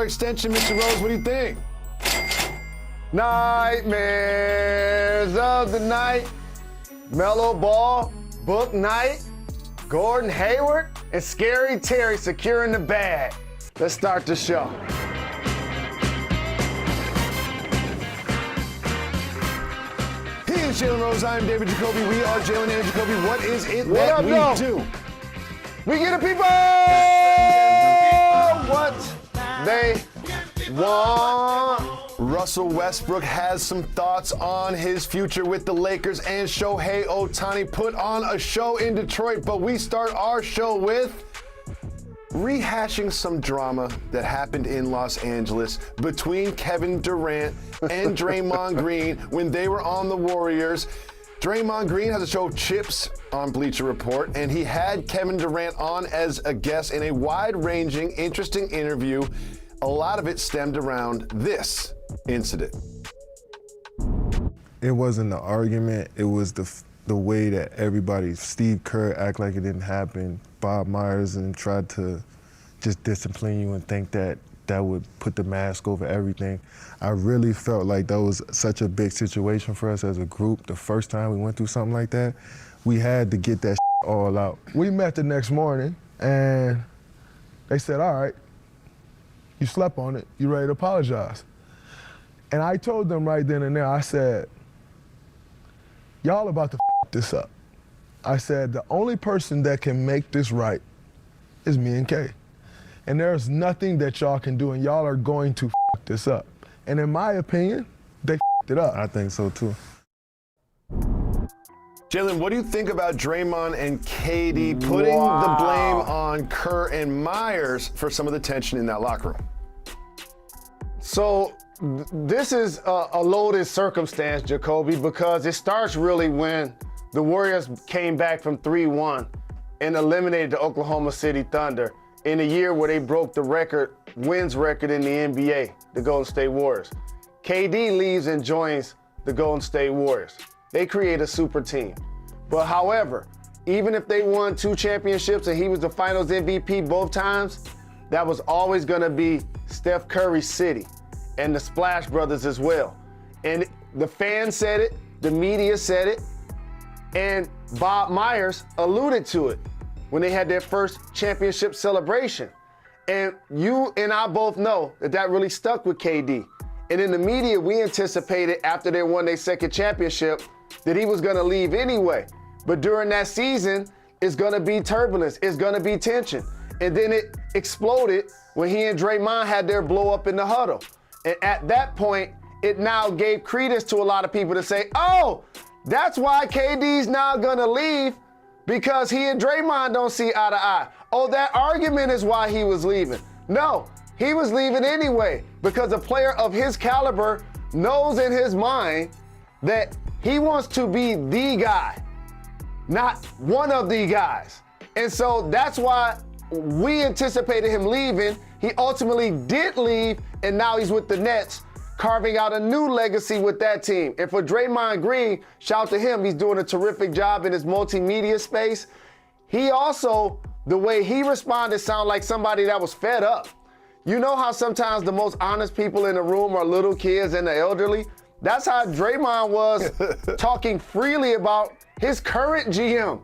extension, Mr. Rose, what do you think? Nightmares of the night, Mellow Ball, Book Night, Gordon Hayward, and Scary Terry securing the bag. Let's start the show. He is Jalen Rose, I am David Jacoby. We are Jalen and Jacoby. What is it that we do? We get the people what they want. Russell Westbrook has some thoughts on his future with the Lakers, and Shohei Ohtani put on a show in Detroit, but we start our show with rehashing some drama that happened in Los Angeles between Kevin Durant and Draymond Green when they were on the Warriors. Draymond Green has a show, Chips, on Bleacher Report, and he had Kevin Durant on as a guest in a wide-ranging, interesting interview. A lot of it stemmed around this incident. It wasn't the argument, it was the way that everybody, Steve Kerr act like it didn't happen, Bob Myers, and tried to just discipline you and think that that would put the mask over everything. I really felt like that was such a big situation for us as a group. The first time we went through something like that, we had to get that all out. We met the next morning and they said, all right, you slept on it, you ready to apologize? And I told them right then and there, I said, y'all about to this up. I said, the only person that can make this right is me and Kay. And there's nothing that y'all can do, and y'all are going to this up. And in my opinion, they it up. I think so too. Jalen, what do you think about Draymond and KD putting the blame on Kerr and Myers for some of the tension in that locker room? So this is a loaded circumstance, Jacoby, because it starts really when the Warriors came back from 3-1 and eliminated the Oklahoma City Thunder in a year where they broke the wins record in the NBA, the Golden State Warriors. KD leaves and joins the Golden State Warriors. They create a super team. But however, even if they won 2 championships and he was the finals MVP both times, that was always gonna be Steph Curry's city and the Splash Brothers as well. And the fans said it, the media said it, and Bob Myers alluded to it when they had their first championship celebration. And you and I both know that that really stuck with KD. And in the media, we anticipated after they won their second championship that he was gonna leave anyway. But during that season, it's gonna be turbulence, it's gonna be tension. And then it exploded when he and Draymond had their blow up in the huddle. And at that point, it now gave credence to a lot of people to say, oh, that's why KD's now gonna leave, because he and Draymond don't see eye to eye. Oh, that argument is why he was leaving. No, he was leaving anyway, because a player of his caliber knows in his mind that he wants to be the guy, not one of the guys. And so that's why we anticipated him leaving. He ultimately did leave, and now he's with the Nets, carving out a new legacy with that team. And for Draymond Green, shout out to him, he's doing a terrific job in his multimedia space. He also, the way he responded sounded like somebody that was fed up. You know how sometimes the most honest people in the room are little kids and the elderly? That's how Draymond was talking freely about his current GM,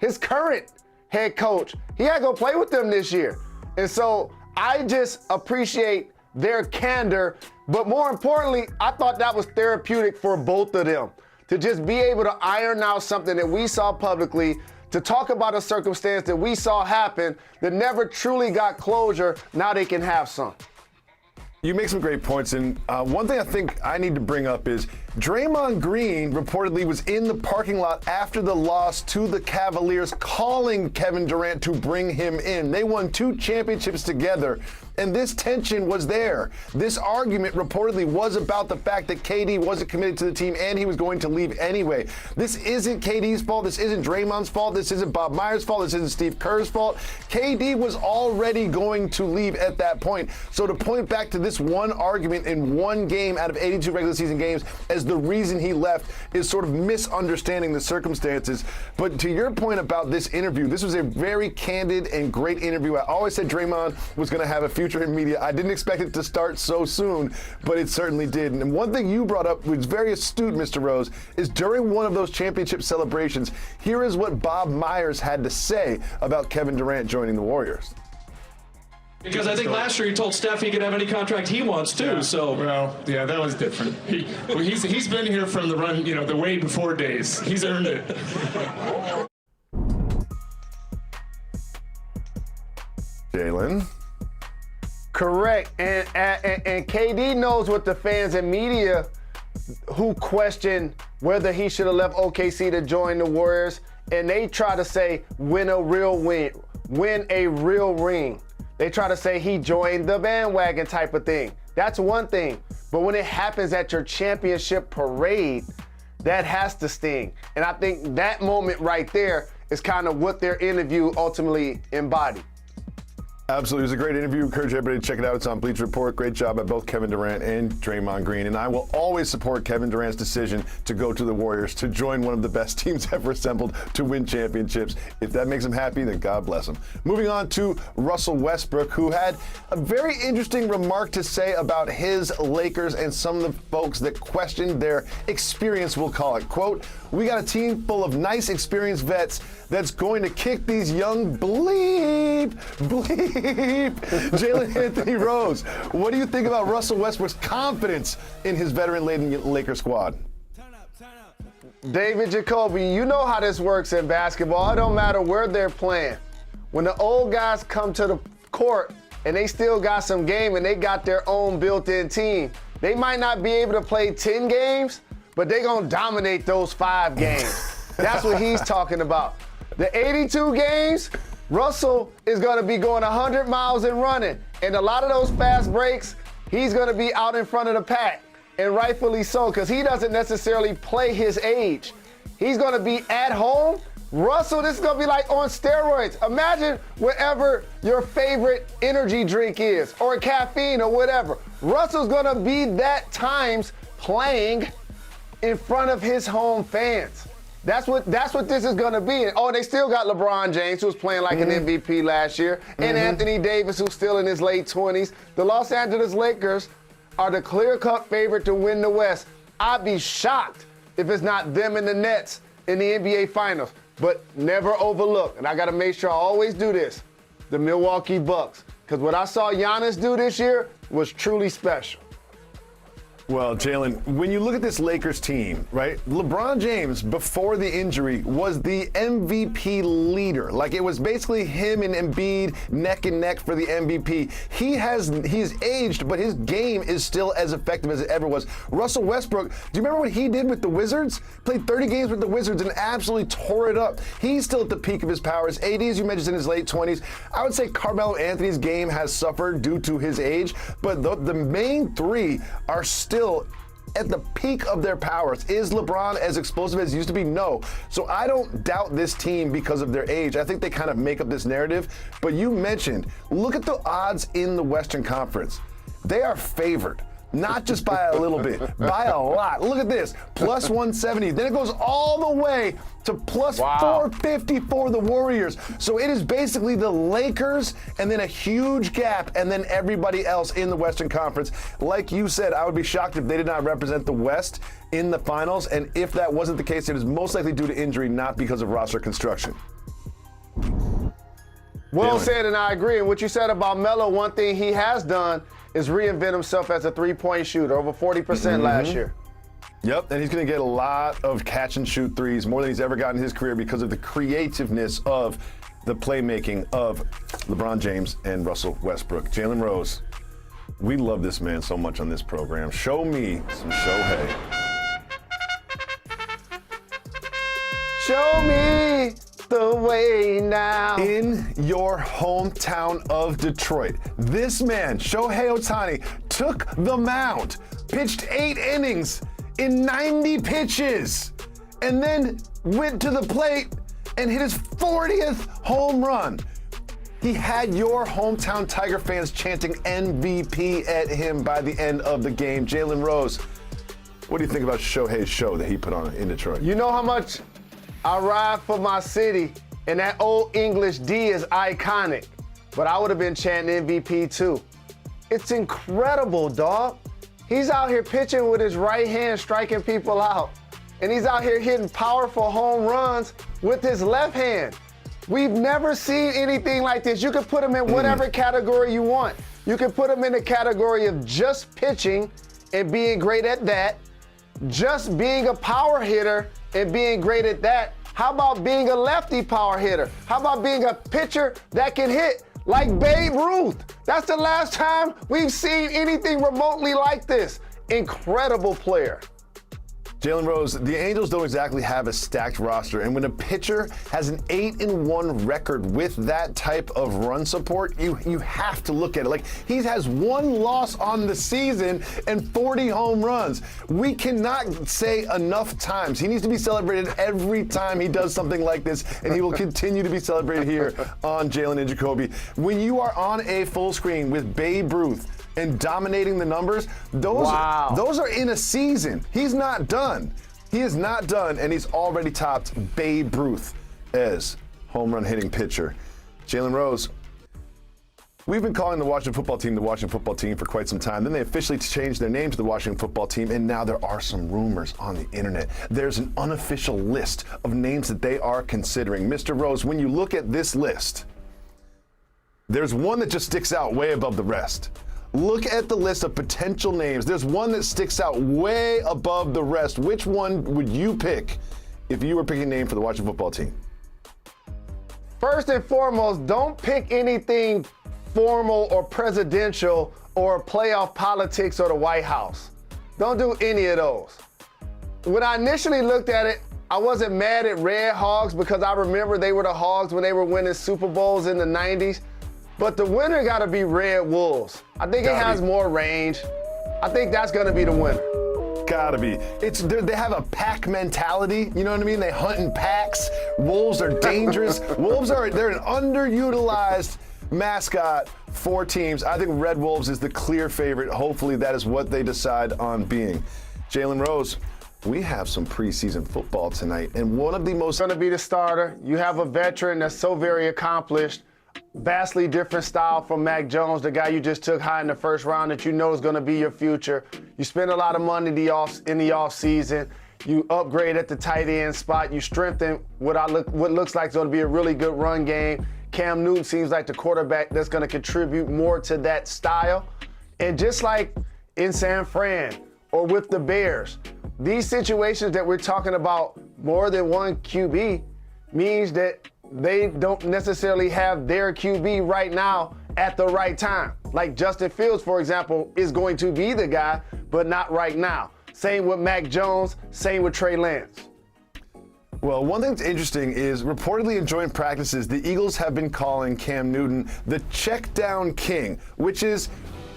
his current head coach. He had to go play with them this year. And so I just appreciate their candor, but more importantly, I thought that was therapeutic for both of them to just be able to iron out something that we saw publicly, to talk about a circumstance that we saw happen that never truly got closure. Now they can have some. You make some great points, and one thing I think I need to bring up is Draymond Green reportedly was in the parking lot after the loss to the Cavaliers, calling Kevin Durant to bring him in. They won 2 championships together, and this tension was there. This argument reportedly was about the fact that KD wasn't committed to the team and he was going to leave anyway. This isn't KD's fault. This isn't Draymond's fault. This isn't Bob Myers' fault. This isn't Steve Kerr's fault. KD was already going to leave at that point. So to point back to this one argument in one game out of 82 regular season games as the reason he left is sort of misunderstanding the circumstances. But to your point about this interview, this was a very candid and great interview. I always said Draymond was going to have a few future in media. I didn't expect it to start so soon, but it certainly did. And one thing you brought up, which was very astute, Mr. Rose, is during one of those championship celebrations, here is what Bob Myers had to say about Kevin Durant joining the Warriors. Because I think last year he told Steph he could have any contract he wants too. Yeah. So well, yeah, that was different. He's been here from the run, the way before days. He's earned it. Jalen. Correct. And KD knows what the fans and media who question whether he should have left OKC to join the Warriors, and they try to say win a real ring. They try to say he joined the bandwagon type of thing. That's one thing. But when it happens at your championship parade, that has to sting. And I think that moment right there is kind of what their interview ultimately embodied. Absolutely. It was a great interview. Encourage everybody to check it out. It's on Bleacher Report. Great job by both Kevin Durant and Draymond Green. And I will always support Kevin Durant's decision to go to the Warriors, to join one of the best teams ever assembled to win championships. If that makes him happy, then God bless him. Moving on to Russell Westbrook, who had a very interesting remark to say about his Lakers and some of the folks that questioned their experience, we'll call it. Quote, "We got a team full of nice, experienced vets that's going to kick these young bleep Jalen Anthony Rose. What do you think about Russell Westbrook's confidence in his veteran-laden Lakers squad?" David Jacoby, you know how this works in basketball. It don't matter where they're playing. When the old guys come to the court and they still got some game and they got their own built-in team, they might not be able to play 10 games, but they're going to dominate those 5 games. That's what he's talking about. The 82 games, Russell is going to be going 100 miles and running. And a lot of those fast breaks, he's going to be out in front of the pack. And rightfully so, because he doesn't necessarily play his age. He's going to be at home. Russell, this is going to be like on steroids. Imagine wherever your favorite energy drink is, or caffeine or whatever. Russell's going to be that times playing in front of his home fans. That's what this is going to be. Oh, they still got LeBron James, who was playing like an MVP last year, and Anthony Davis, who's still in his late 20s. The Los Angeles Lakers are the clear-cut favorite to win the West. I'd be shocked if it's not them and the Nets in the NBA Finals. But never overlook, and I got to make sure I always do this, the Milwaukee Bucks. Because what I saw Giannis do this year was truly special. Well, Jalen, when you look at this Lakers team, right, LeBron James, before the injury, was the MVP leader. Like, it was basically him and Embiid neck and neck for the MVP. He's aged, but his game is still as effective as it ever was. Russell Westbrook, do you remember what he did with the Wizards? Played 30 games with the Wizards and absolutely tore it up. He's still at the peak of his powers. AD, as you mentioned, is in his late 20s. I would say Carmelo Anthony's game has suffered due to his age, but the main three are still at the peak of their powers. Is LeBron as explosive as he used to be? No. So I don't doubt this team because of their age. I think they kind of make up this narrative. But you mentioned, look at the odds in the Western Conference. They are favored. Not just by a little bit, by a lot. Look at this, plus 170. Then it goes all the way to plus 450 for the Warriors. So it is basically the Lakers and then a huge gap and then everybody else in the Western Conference. Like you said, I would be shocked if they did not represent the West in the finals. And if that wasn't the case, it is most likely due to injury, not because of roster construction. Well said, and I agree. And what you said about Melo, one thing he has done is reinvent himself as a three-point shooter, over 40% last year. Yep, and he's going to get a lot of catch-and-shoot threes, more than he's ever gotten in his career because of the creativeness of the playmaking of LeBron James and Russell Westbrook. Jalen Rose, we love this man so much on this program. Show me some Shohei. Show me the way now. In your hometown of Detroit, this man, Shohei Ohtani, took the mound, pitched 8 innings in 90 pitches, and then went to the plate and hit his 40th home run. He had your hometown Tiger fans chanting MVP at him by the end of the game. Jalen Rose, what do you think about Shohei's show that he put on in Detroit? You know how much I ride for my city, and that old English D is iconic. But I would have been chanting MVP too. It's incredible, dog. He's out here pitching with his right hand, striking people out. And he's out here hitting powerful home runs with his left hand. We've never seen anything like this. You could put him in whatever category you want. You could put him in the category of just pitching and being great at that, just being a power hitter and being great at that. How about being a lefty power hitter? How about being a pitcher that can hit like Babe Ruth? That's the last time we've seen anything remotely like this. Incredible player. Jalen Rose, the Angels don't exactly have a stacked roster, and when a pitcher has an 8-1 record with that type of run support, you have to look at it. Like, he has 1 loss on the season and 40 home runs. We cannot say enough times. He needs to be celebrated every time he does something like this, and he will continue to be celebrated here on Jalen Jacoby. When you are on a full screen with Babe Ruth and dominating the numbers, those are in a season. He's not done. He is not done, and he's already topped Babe Ruth as home run hitting pitcher. Jalen Rose, we've been calling the Washington football team for quite some time. Then they officially changed their name to the Washington football team, and now there are some rumors on the internet. There's an unofficial list of names that they are considering. Mr. Rose, when you look at this list, there's one that just sticks out way above the rest. Look at the list of potential names. There's one that sticks out way above the rest. Which one would you pick if you were picking a name for the Washington football team? First and foremost, don't pick anything formal or presidential or playoff politics or the White House. Don't do any of those. When I initially looked at it, I wasn't mad at Red Hogs because I remember they were the Hogs when they were winning Super Bowls in the 90s. But the winner got to be Red Wolves. I think it has more range. I think that's going to be the winner. Gotta be. They have a pack mentality. You know what I mean? They hunt in packs. Wolves are dangerous. They're an underutilized mascot for teams. I think Red Wolves is the clear favorite. Hopefully that is what they decide on being. Jalen Rose, we have some preseason football tonight, and one of the most Going to be the starter. You have a veteran that's so very accomplished. Vastly different style from Mac Jones, the guy you just took high in the first round that you know is going to be your future. You spend a lot of money in the off season. You upgrade at the tight end spot. You strengthen what looks like is going to be a really good run game. Cam Newton seems like the quarterback that's going to contribute more to that style. And just like in San Fran or with the Bears, these situations that we're talking about, more than one QB, means that they don't necessarily have their QB right now at the right time. Like Justin Fields, for example, is going to be the guy, but not right now. Same with Mac Jones, same with Trey Lance. Well, one thing that's interesting is reportedly in joint practices, the Eagles have been calling Cam Newton the check down king, which is,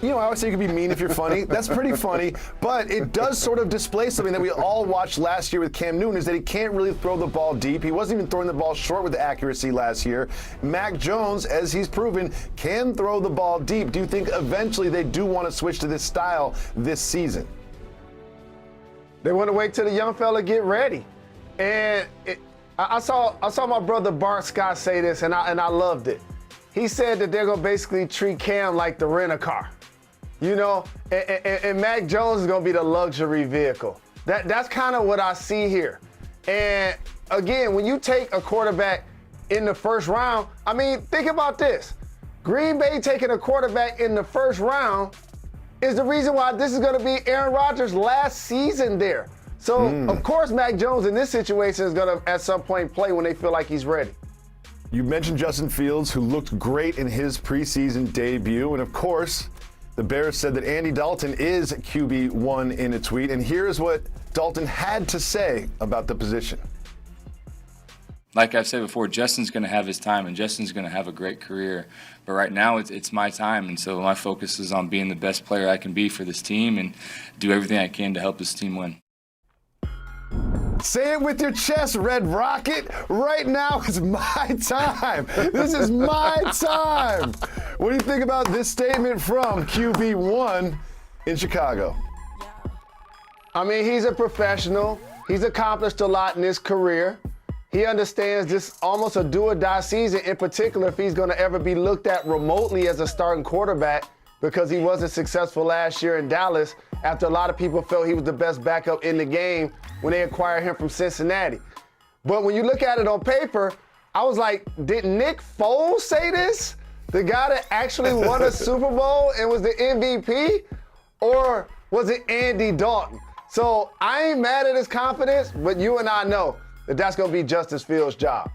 I always say you can be mean if you're funny. That's pretty funny, but it does sort of display something that we all watched last year with Cam Newton, is that he can't really throw the ball deep. He wasn't even throwing the ball short with accuracy last year. Mac Jones, as he's proven, can throw the ball deep. Do you think eventually they do want to switch to this style this season? They want to wait till the young fella get ready. And I saw my brother Bart Scott say this, and I loved it. He said that they're going to basically treat Cam like the rent-a-car. And Mac Jones is going to be the luxury vehicle. That's kind of what I see here. And again, when you take a quarterback in the first round, I mean, think about this. Green Bay taking a quarterback in the first round is the reason why this is going to be Aaron Rodgers' last season there. So, of course, Mac Jones in this situation is going to, at some point, play when they feel like he's ready. You mentioned Justin Fields, who looked great in his preseason debut. And, of course, the Bears said that Andy Dalton is QB1 in a tweet. And here's what Dalton had to say about the position. Like I've said before, Justin's going to have his time, and Justin's going to have a great career. But right now, it's my time, and so my focus is on being the best player I can be for this team and do everything I can to help this team win. Say it with your chest, Red Rocket. Right now is my time. This is my time. What do you think about this statement from QB1 in Chicago? I mean, he's a professional. He's accomplished a lot in his career. He understands this almost a do-or-die season, in particular if he's going to ever be looked at remotely as a starting quarterback. because he wasn't successful last year in Dallas after a lot of people felt he was the best backup in the game when they acquired him from Cincinnati. But when you look at it on paper, I was like, did Nick Foles say this? The guy that actually won a Super Bowl and was the MVP? Or was it Andy Dalton? So I ain't mad at his confidence, but you and I know that that's going to be Justin Fields' job.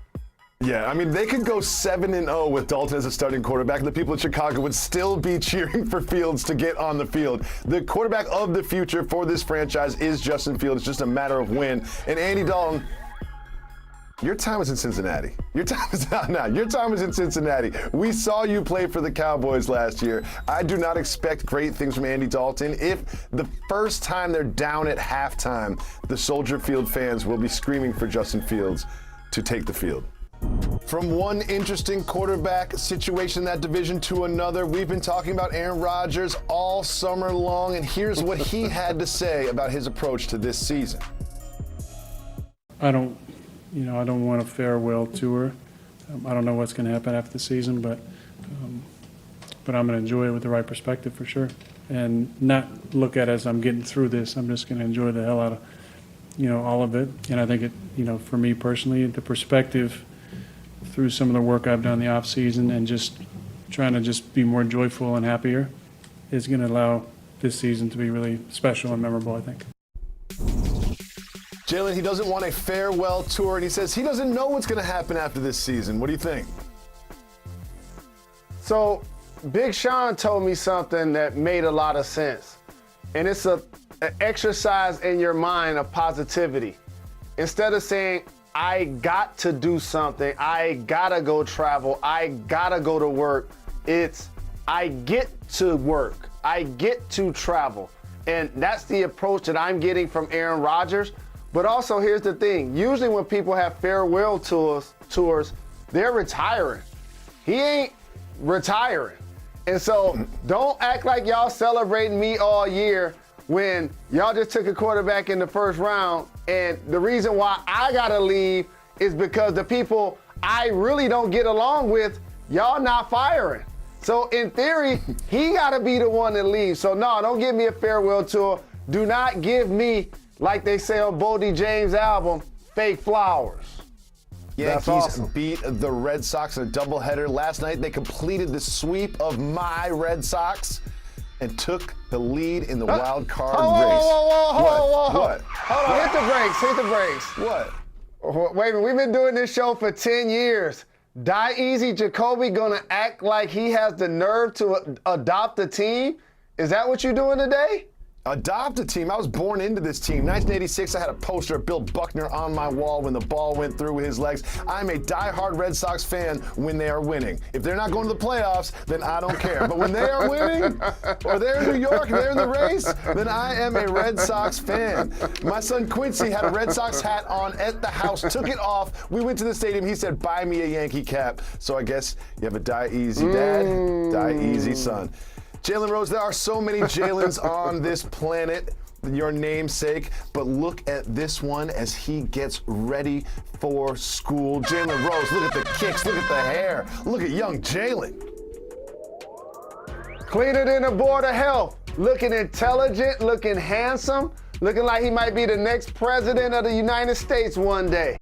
Yeah, I mean, they could go 7-0 with Dalton as a starting quarterback, and the people in Chicago would still be cheering for Fields to get on the field. The quarterback of the future for this franchise is Justin Fields. It's just a matter of when. And Andy Dalton, your time is in Cincinnati. Your time is not now. Your time is in Cincinnati. We saw you play for the Cowboys last year. I do not expect great things from Andy Dalton. If the first time they're down at halftime, the Soldier Field fans will be screaming for Justin Fields to take the field. From one interesting quarterback situation in that division to another, we've been talking about Aaron Rodgers all summer long, and here's what he had to say about his approach to this season. I don't want a farewell tour. I don't know what's going to happen after the season, but I'm going to enjoy it with the right perspective for sure, and not look at it as I'm getting through this. I'm just going to enjoy the hell out of, all of it. And I think it, for me personally, the perspective through some of the work I've done in the off season and just trying to just be more joyful and happier is going to allow this season to be really special and memorable, I think. Jalen, he doesn't want a farewell tour, and he says he doesn't know what's going to happen after this season. What do you think? So Big Sean told me something that made a lot of sense. And it's an exercise in your mind of positivity. Instead of saying, I got to do something, I gotta go travel, I gotta go to work, it's I get to work, I get to travel. And that's the approach that I'm getting from Aaron Rodgers. But also, here's the thing. Usually when people have farewell tours, they're retiring. He ain't retiring. And so don't act like y'all celebrating me all year when y'all just took a quarterback in the first round. And the reason why I got to leave is because the people I really don't get along with, y'all not firing. So in theory, he got to be the one that leaves. So no, don't give me a farewell tour. Do not give me, like they say on Bodie James' album, fake flowers. Yankees awesome. beat the Red Sox in a doubleheader. Last night, they completed the sweep of my Red Sox and took the lead in the wild card race. What? Hold on, hit the brakes. What? Wait a minute, we've been doing this show for 10 years. Jalen Jacoby gonna act like he has the nerve to adopt a team? Is that what you're doing today? Adopt a team. I was born into this team. 1986, I had a poster of Bill Buckner on my wall when the ball went through his legs. I'm a diehard Red Sox fan when they are winning. If they're not going to the playoffs, then I don't care. But when they are winning, or they're in New York and they're in the race, then I am a Red Sox fan. My son Quincy had a Red Sox hat on at the house, took it off. We went to the stadium. He said, buy me a Yankee cap. So I guess you have a die easy dad, die easy son. Jalen Rose, there are so many Jalens on this planet, your namesake, but look at this one as he gets ready for school. Jalen Rose, look at the kicks, look at the hair, look at young Jalen. Cleaner than a board of health, looking intelligent, looking handsome, looking like he might be the next president of the United States one day.